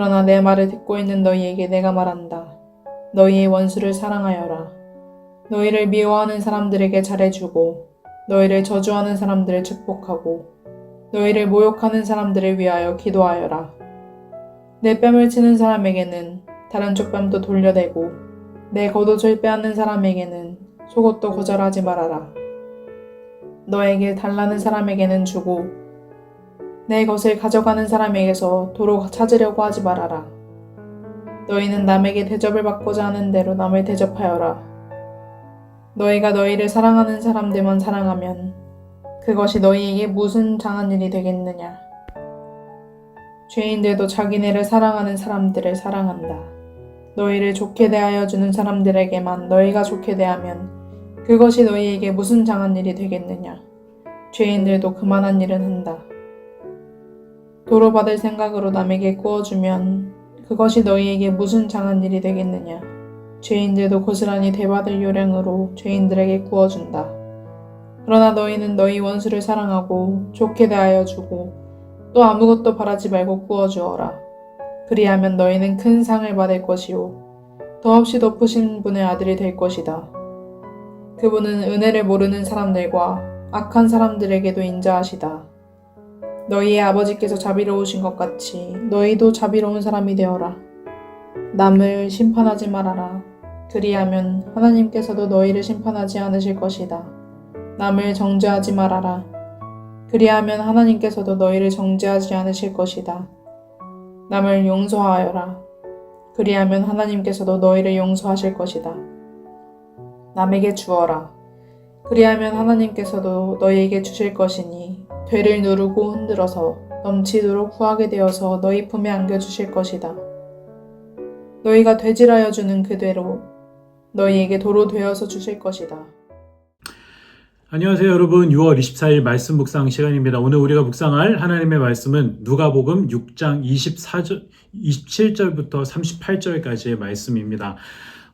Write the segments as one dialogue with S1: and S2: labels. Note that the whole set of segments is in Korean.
S1: 그러나 내 말을 듣고 있는 너희에게 내가 말한다. 너희의 원수를 사랑하여라. 너희를 미워하는 사람들에게 잘해주고 너희를 저주하는 사람들을 축복하고 너희를 모욕하는 사람들을 위하여 기도하여라. 내 뺨을 치는 사람에게는 다른 쪽 뺨도 돌려대고 내 겉옷을 빼앗는 사람에게는 속옷도 거절하지 말아라. 너에게 달라는 사람에게는 주고 내 것을 가져가는 사람에게서 도로 찾으려고 하지 말아라. 너희는 남에게 대접을 받고자 하는 대로 남을 대접하여라. 너희가 너희를 사랑하는 사람들만 사랑하면 그것이 너희에게 무슨 장한 일이 되겠느냐. 죄인들도 자기네를 사랑하는 사람들을 사랑한다. 너희를 좋게 대하여 주는 사람들에게만 너희가 좋게 대하면 그것이 너희에게 무슨 장한 일이 되겠느냐. 죄인들도 그만한 일은 한다. 도로 받을 생각으로 남에게 구워주면 그것이 너희에게 무슨 장한 일이 되겠느냐. 죄인들도 고스란히 대받을 요량으로 죄인들에게 구워준다. 그러나 너희는 너희 원수를 사랑하고 좋게 대하여 주고 또 아무것도 바라지 말고 구워주어라. 그리하면 너희는 큰 상을 받을 것이요 더없이 높으신 분의 아들이 될 것이다. 그분은 은혜를 모르는 사람들과 악한 사람들에게도 인자하시다. 너희의 아버지께서 자비로우신 것 같이 너희도 자비로운 사람이 되어라. 남을 심판하지 말아라. 그리하면 하나님께서도 너희를 심판하지 않으실 것이다. 남을 정죄하지 말아라. 그리하면 하나님께서도 너희를 정죄하지 않으실 것이다. 남을 용서하여라. 그리하면 하나님께서도 너희를 용서하실 것이다. 남에게 주어라. 그리하면 하나님께서도 너희에게 주실 것이니 되를 누르고 흔들어서 넘치도록 후하게 되어서 너희 품에 안겨주실 것이다. 너희가 되질하여 주는 그대로 너희에게 도로 되어서 주실 것이다.
S2: 안녕하세요 여러분. 6월 24일 말씀 묵상 시간입니다. 오늘 우리가 묵상할 하나님의 말씀은 누가복음 6장 27절부터 38절까지의 말씀입니다.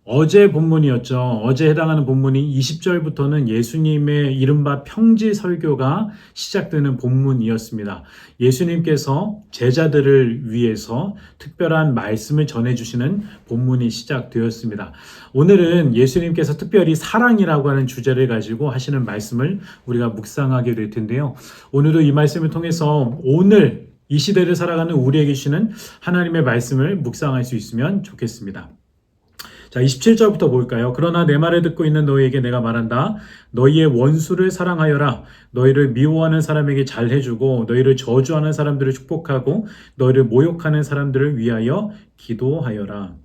S2: 어제 본문이었죠. 어제 해당하는 본문이 20절부터는 예수님의 이른바 평지 설교가 시작되는 본문이었습니다. 예수님께서 제자들을 위해서 특별한 말씀을 전해주시는 본문이 시작되었습니다. 오늘은 예수님께서 특별히 사랑이라고 하는 주제를 가지고 하시는 말씀을 우리가 묵상하게 될 텐데요. 오늘도 이 말씀을 통해서 오늘 이 시대를 살아가는 우리에게 주시는 하나님의 말씀을 묵상할 수 있으면 좋겠습니다. 자, 27절부터 볼까요? 그러나 내 말을 듣고 있는 너희에게 내가 말한다. 너희의 원수를 사랑하여라. 너희를 미워하는 사람에게 잘해주고 너희를 저주하는 사람들을 축복하고 너희를 모욕하는 사람들을 위하여 기도하여라.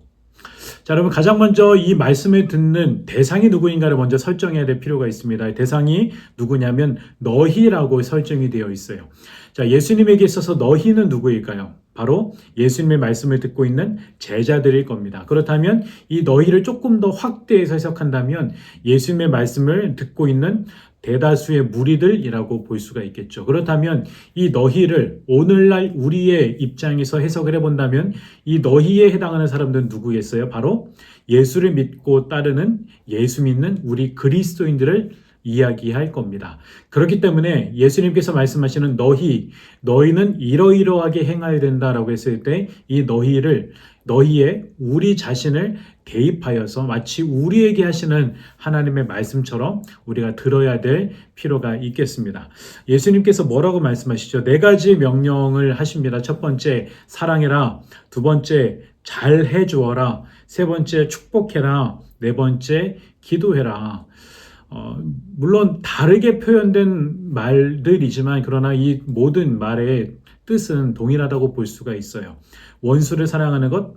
S2: 자, 여러분 가장 먼저 이 말씀을 듣는 대상이 누구인가를 먼저 설정해야 될 필요가 있습니다. 대상이 누구냐면 너희라고 설정이 되어 있어요. 자, 예수님에게 있어서 너희는 누구일까요? 바로 예수님의 말씀을 듣고 있는 제자들일 겁니다. 그렇다면 이 너희를 조금 더 확대해서 해석한다면 예수님의 말씀을 듣고 있는 대다수의 무리들이라고 볼 수가 있겠죠. 그렇다면 이 너희를 오늘날 우리의 입장에서 해석을 해본다면 이 너희에 해당하는 사람들은 누구겠어요? 바로 예수를 믿고 따르는 예수 믿는 우리 그리스도인들을 이야기할 겁니다. 그렇기 때문에 예수님께서 말씀하시는 너희는 이러이러하게 행하여야 된다라고 했을 때 이 너희의 우리 자신을 대입하여서 마치 우리에게 하시는 하나님의 말씀처럼 우리가 들어야 될 필요가 있겠습니다. 예수님께서 뭐라고 말씀하시죠? 4가지 명령을 하십니다. 첫 번째, 사랑해라. 두 번째, 잘해 주어라. 세 번째, 축복해라. 네 번째, 기도해라. 물론 다르게 표현된 말들이지만 그러나 이 모든 말의 뜻은 동일하다고 볼 수가 있어요. 원수를 사랑하는 것,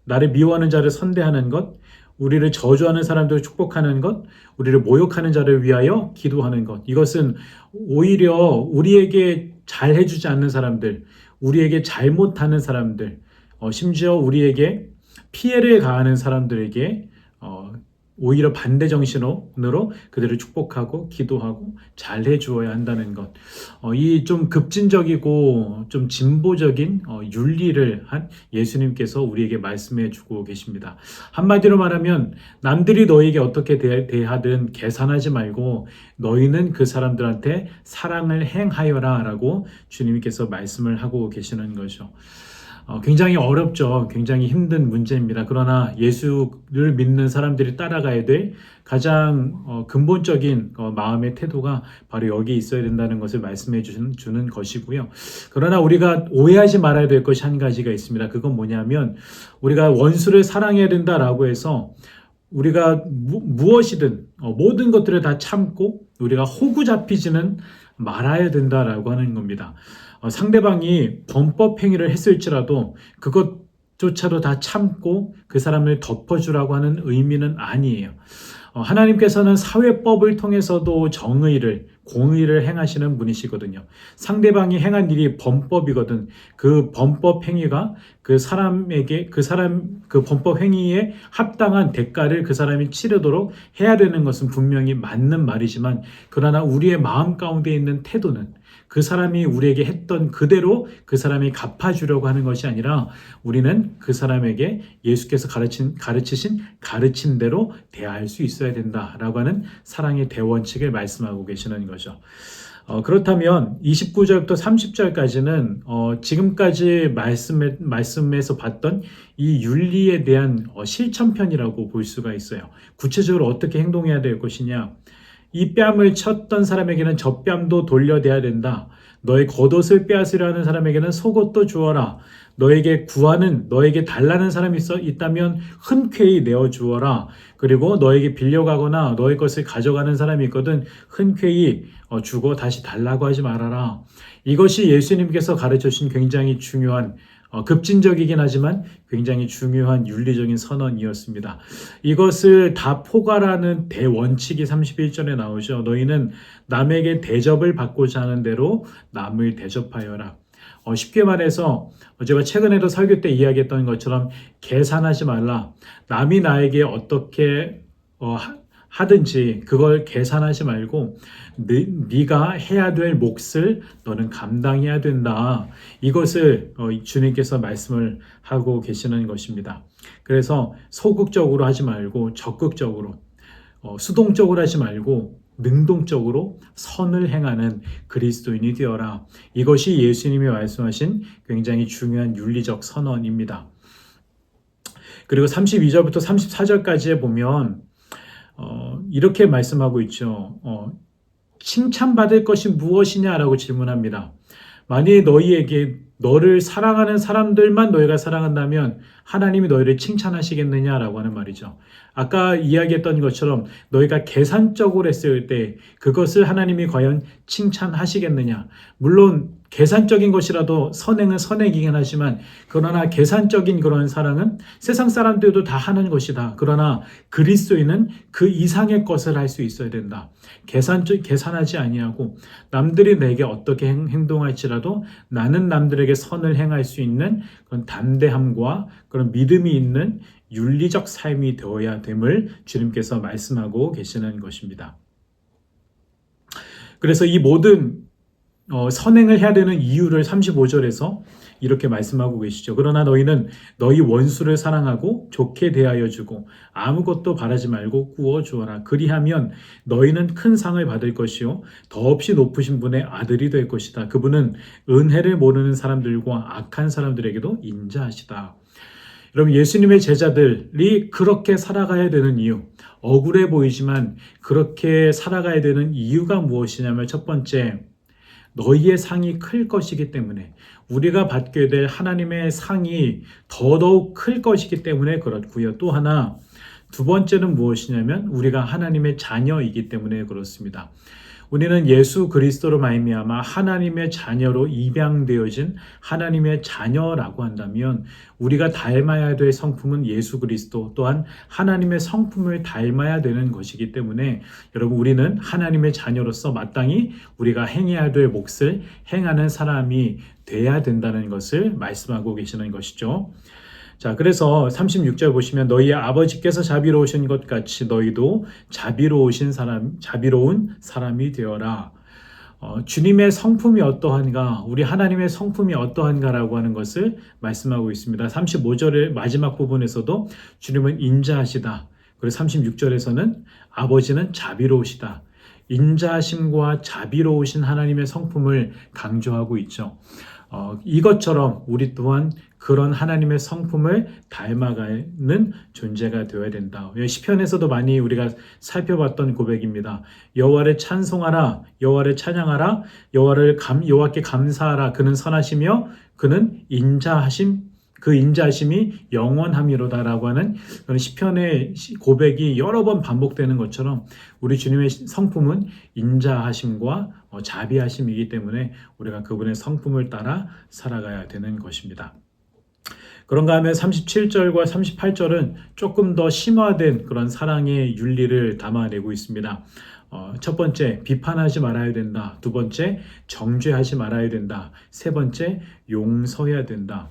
S2: 나를 미워하는 자를 선대하는 것, 우리를 저주하는 사람들을 축복하는 것, 우리를 모욕하는 자를 위하여 기도하는 것. 이것은 오히려 우리에게 잘해주지 않는 사람들, 우리에게 잘못하는 사람들, 심지어 우리에게 피해를 가하는 사람들에게 오히려 반대 정신으로 그들을 축복하고 기도하고 잘해 주어야 한다는 것. 이 좀 급진적이고 좀 진보적인 윤리를 한 예수님께서 우리에게 말씀해 주고 계십니다. 한마디로 말하면 남들이 너에게 어떻게 대하든 계산하지 말고 너희는 그 사람들한테 사랑을 행하여라 라고 주님께서 말씀을 하고 계시는 거죠. 굉장히 어렵죠. 굉장히 힘든 문제입니다. 그러나 예수를 믿는 사람들이 따라가야 될 가장 근본적인 마음의 태도가 바로 여기 있어야 된다는 것을 말씀해 주는 것이고요. 그러나 우리가 오해하지 말아야 될 것이 한 가지가 있습니다. 그건 뭐냐면 우리가 원수를 사랑해야 된다라고 해서 우리가 무엇이든 모든 것들을 다 참고 우리가 호구 잡히지는 말아야 된다라고 하는 겁니다. 상대방이 범법 행위를 했을지라도 그것조차도 다 참고 그 사람을 덮어주라고 하는 의미는 아니에요. 하나님께서는 사회법을 통해서도 정의를, 공의를 행하시는 분이시거든요. 상대방이 행한 일이 범법이거든. 그 범법 행위가 그 범법 행위에 합당한 대가를 그 사람이 치르도록 해야 되는 것은 분명히 맞는 말이지만, 그러나 우리의 마음 가운데 있는 태도는 그 사람이 우리에게 했던 그대로 그 사람이 갚아주려고 하는 것이 아니라 우리는 그 사람에게 예수께서 가르치신 가르침대로 대할 수 있어야 된다라고 하는 사랑의 대원칙을 말씀하고 계시는 거죠. 그렇다면 29절부터 30절까지는 지금까지 말씀에서 봤던 이 윤리에 대한 실천편이라고 볼 수가 있어요. 구체적으로 어떻게 행동해야 될 것이냐. 이 뺨을 쳤던 사람에게는 저 뺨도 돌려대야 된다. 너의 겉옷을 빼앗으려 하는 사람에게는 속옷도 주어라. 너에게 달라는 사람이 있다면 흔쾌히 내어 주어라. 그리고 너에게 빌려가거나 너의 것을 가져가는 사람이 있거든 흔쾌히 주고 다시 달라고 하지 말아라. 이것이 예수님께서 가르쳐 주신 굉장히 중요한 급진적이긴 하지만 굉장히 중요한 윤리적인 선언이었습니다. 이것을 다 포괄하는 대원칙이 31절에 나오죠. 너희는 남에게 대접을 받고자 하는 대로 남을 대접하여라. 쉽게 말해서 제가 최근에도 설교 때 이야기했던 것처럼 계산하지 말라. 남이 나에게 어떻게 하든지 그걸 계산하지 말고 네가 해야 될 몫을 너는 감당해야 된다. 이것을 주님께서 말씀을 하고 계시는 것입니다. 그래서 소극적으로 하지 말고 적극적으로, 수동적으로 하지 말고 능동적으로 선을 행하는 그리스도인이 되어라. 이것이 예수님이 말씀하신 굉장히 중요한 윤리적 선언입니다. 그리고 32절부터 34절까지에 보면 이렇게 말씀하고 있죠. 칭찬받을 것이 무엇이냐라고 질문합니다. 만일 너희에게 너를 사랑하는 사람들만 너희가 사랑한다면 하나님이 너희를 칭찬하시겠느냐라고 하는 말이죠. 아까 이야기했던 것처럼 너희가 계산적으로 했을 때 그것을 하나님이 과연 칭찬하시겠느냐. 물론 계산적인 것이라도 선행은 선행이긴 하지만 그러나 계산적인 그런 사랑은 세상 사람들도 다 하는 것이다. 그러나 그리스도인은 그 이상의 것을 할 수 있어야 된다. 계산하지 아니하고 남들이 내게 어떻게 행동할지라도 나는 남들에게 선을 행할 수 있는 그런 담대함과 그런 믿음이 있는 윤리적 삶이 되어야 됨을 주님께서 말씀하고 계시는 것입니다. 그래서 이 모든 선행을 해야 되는 이유를 35절에서 이렇게 말씀하고 계시죠. 그러나 너희는 너희 원수를 사랑하고 좋게 대하여 주고 아무것도 바라지 말고 구워 주어라. 그리하면 너희는 큰 상을 받을 것이요 더없이 높으신 분의 아들이 될 것이다. 그분은 은혜를 모르는 사람들과 악한 사람들에게도 인자하시다. 여러분, 예수님의 제자들이 그렇게 살아가야 되는 이유, 억울해 보이지만 그렇게 살아가야 되는 이유가 무엇이냐면 첫 번째, 너희의 상이 클 것이기 때문에, 우리가 받게 될 하나님의 상이 더더욱 클 것이기 때문에 그렇고요. 또 하나, 두 번째는 무엇이냐면 우리가 하나님의 자녀이기 때문에 그렇습니다. 우리는 예수 그리스도로 말미암아 하나님의 자녀로 입양되어진 하나님의 자녀라고 한다면 우리가 닮아야 될 성품은 예수 그리스도 또한 하나님의 성품을 닮아야 되는 것이기 때문에 여러분, 우리는 하나님의 자녀로서 마땅히 우리가 행해야 될 몫을 행하는 사람이 돼야 된다는 것을 말씀하고 계시는 것이죠. 자, 그래서 36절 보시면 너희 아버지께서 자비로우신 것 같이 너희도 자비로운 사람이 되어라. 주님의 성품이 어떠한가, 우리 하나님의 성품이 어떠한가라고 하는 것을 말씀하고 있습니다. 35절의 마지막 부분에서도 주님은 인자하시다. 그리고 36절에서는 아버지는 자비로우시다. 인자하심과 자비로우신 하나님의 성품을 강조하고 있죠. 이것처럼 우리 또한 그런 하나님의 성품을 닮아가는 존재가 되어야 된다. 시편에서도 많이 우리가 살펴봤던 고백입니다. 여호와를 찬송하라, 여호와를 찬양하라, 여호와께 감사하라. 그는 선하시며 그는 인자하심. 그 인자심이 영원함이로다라고 하는 그런 시편의 고백이 여러 번 반복되는 것처럼 우리 주님의 성품은 인자하심과 자비하심이기 때문에 우리가 그분의 성품을 따라 살아가야 되는 것입니다. 그런가 하면 37절과 38절은 조금 더 심화된 그런 사랑의 윤리를 담아내고 있습니다. 첫 번째, 비판하지 말아야 된다. 두 번째, 정죄하지 말아야 된다. 세 번째, 용서해야 된다.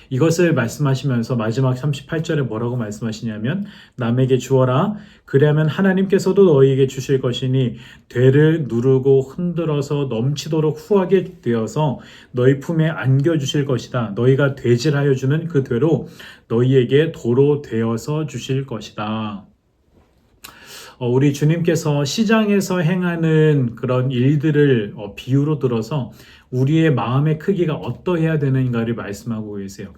S2: 이것을 말씀하시면서 마지막 38절에 뭐라고 말씀하시냐면 남에게 주어라. 그리하면 하나님께서도 너희에게 주실 것이니 되를 누르고 흔들어서 넘치도록 후하게 되어서 너희 품에 안겨주실 것이다. 너희가 되질하여 주는 그 되로 너희에게 도로 되어서 주실 것이다. 우리 주님께서 시장에서 행하는 그런 일들을 비유로 들어서 우리의 마음의 크기가 어떠해야 되는가를 말씀하고 계세요.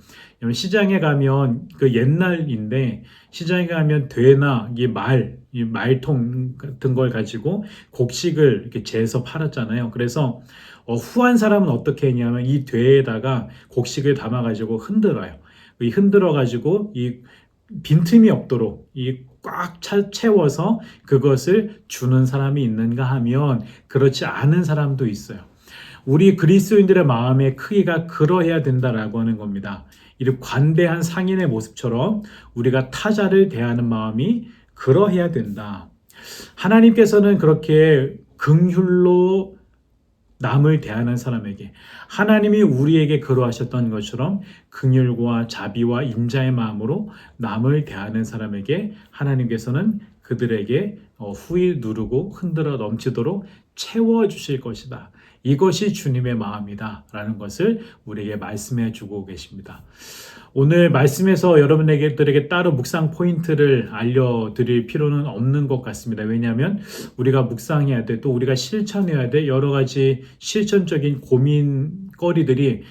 S2: 시장에 가면 그 옛날인데 시장에 가면 되나 이 말통 같은 걸 가지고 곡식을 이렇게 재서 팔았잖아요. 그래서 후한 사람은 어떻게 했냐면 이 되에다가 곡식을 담아가지고 흔들어요. 이 흔들어가지고 이 빈틈이 없도록 이 꽉 채워서 그것을 주는 사람이 있는가 하면 그렇지 않은 사람도 있어요. 우리 그리스도인들의 마음의 크기가 그러해야 된다라고 하는 겁니다. 이렇게 관대한 상인의 모습처럼 우리가 타자를 대하는 마음이 그러해야 된다. 하나님께서는 그렇게 긍휼로 남을 대하는 사람에게 하나님이 우리에게 그러하셨던 것처럼 긍휼과 자비와 인자의 마음으로 남을 대하는 사람에게 하나님께서는 그들에게 후히 누르고 흔들어 넘치도록 채워주실 것이다. 이것이 주님의 마음이다 라는 것을 우리에게 말씀해 주고 계십니다. 오늘 말씀에서 여러분들에게 따로 묵상 포인트를 알려드릴 필요는 없는 것 같습니다. 왜냐하면 우리가 묵상해야 돼, 또 우리가 실천해야 돼 여러 가지 실천적인 고민거리들이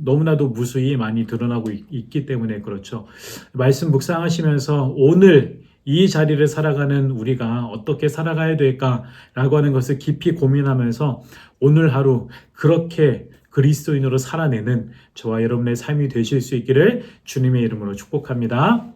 S2: 너무나도 무수히 많이 드러나고 있기 때문에 그렇죠. 말씀 묵상하시면서 오늘 이 자리를 살아가는 우리가 어떻게 살아가야 될까라고 하는 것을 깊이 고민하면서 오늘 하루 그렇게 그리스도인으로 살아내는 저와 여러분의 삶이 되실 수 있기를 주님의 이름으로 축복합니다.